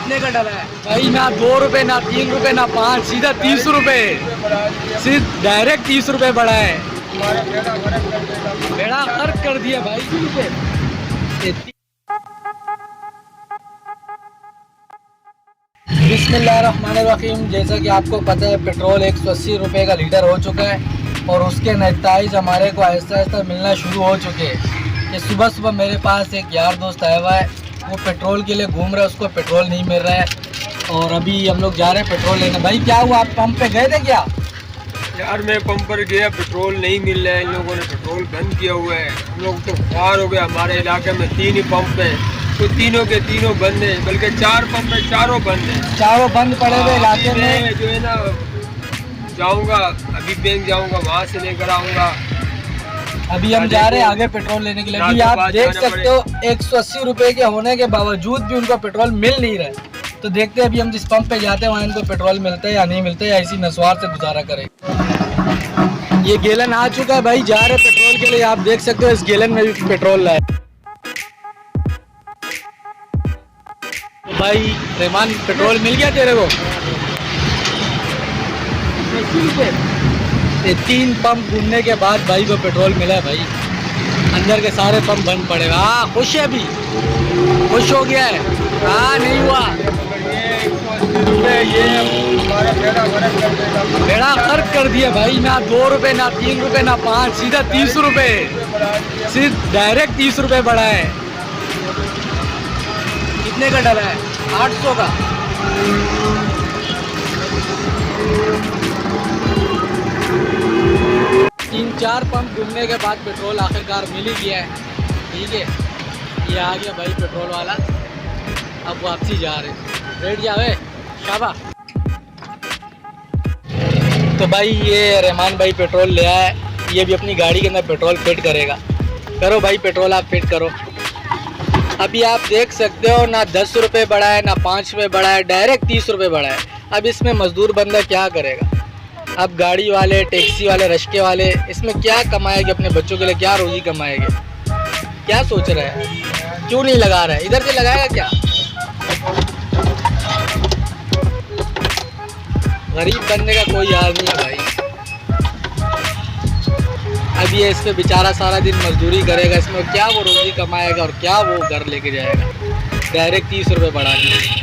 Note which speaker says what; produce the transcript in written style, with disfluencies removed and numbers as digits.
Speaker 1: कितने का डला है भाई? ना 2 रुपए, ना 3 रुपए, ना 5, सीधा 30 रुपए। सिर्फ डायरेक्ट 30 रुपए बढ़ा है। बेड़ा गर्क कर दिया भाई। बिस्मिल्लाहिर्रहमानिर्रहीम। जैसा कि आपको पता है पेट्रोल 180 रुपये का लीटर हो चुका है और उसके नतीजे हमारे को आहिस्ता आहिस्ता मिलना शुरू हो चुके हैं। कि सुबह सुबह मेरे पास एक यार दोस्त आया हुआ है, वो पेट्रोल के लिए घूम रहा है, उसको पेट्रोल नहीं मिल रहा है और अभी हम लोग जा रहे हैं पेट्रोल लेने। भाई क्या हुआ, आप पंप पे गए थे क्या?
Speaker 2: यार मैं पंप पर गया, पेट्रोल नहीं मिल रहा है, इन लोगों ने पेट्रोल बंद किया हुआ है। हम लोग तो ख्वार हो गए। हमारे इलाके में 3 ही पंप है, तो तीनों के तीनों बंद है, बल्कि 4 पंप है, चारों बंद है।
Speaker 1: चारों बंद पड़े हुए इलाके में।
Speaker 2: जो है ना, जाऊंगा अभी बैंक जाऊंगा, वहाँ से लेकर आऊंगा।
Speaker 1: अभी हम जा रहे हैं आगे पेट्रोल लेने के लिए। अभी आप देख सकते हो 180 रुपये के होने के बावजूद भी उनको पेट्रोल मिल नहीं रहा है। तो देखते हैं अभी हम जिस पंप पे जाते हैं वहाँ इनको पेट्रोल मिलता है या नहीं मिलता है, या इसी नस्वार से गुजारा करें। ये गैलन आ चुका है भाई, जा रहे पेट्रोल के लिए। आप देख सकते हो इस गैलन में भी पेट्रोल है। तो भाई रहमान, पेट्रोल मिल गया तेरे को? ये 3 पंप घूमने के बाद भाई को पेट्रोल मिला है भाई। अंदर के सारे पंप बंद पड़े। हाँ खुश है, अभी खुश हो गया है। हाँ नहीं हुआ, बेड़ा गर्क कर दिया भाई। ना 2 रुपए, ना 3 रुपए, ना 5, सीधा 30 रुपए। सिर्फ डायरेक्ट 30 रुपए बढ़ा है। कितने का डला है? 800 का। तीन चार पंप घूमने के बाद पेट्रोल आखिरकार मिल ही गया है। ठीक है, ये आ गया भाई पेट्रोल वाला। अब वापसी जा रहे, बैठ जावे शाबा। तो भाई ये रहमान भाई पेट्रोल ले आया है, ये भी अपनी गाड़ी के अंदर पेट्रोल फिट करेगा। करो भाई पेट्रोल आप फिट करो। अभी आप देख सकते हो ना 10 रुपये बढ़ा है, ना 5 रुपये बढ़ा है, डायरेक्ट 30 रुपये बढ़ा है। अब इसमें मजदूर बंदा क्या करेगा? अब गाड़ी वाले, टैक्सी वाले, रिक्शे वाले इसमें क्या कमाएंगे? अपने बच्चों के लिए क्या रोजी कमाएंगे? क्या सोच रहे हैं? क्यों नहीं लगा रहा है? इधर से लगाएगा क्या? गरीब बनने का कोई हाल नहीं है भाई। अब ये इस पे बेचारा सारा दिन मजदूरी करेगा, इसमें क्या वो रोजी कमाएगा और क्या वो घर लेके जाएगा? डायरेक्ट 30 रुपये बढ़ा दिए।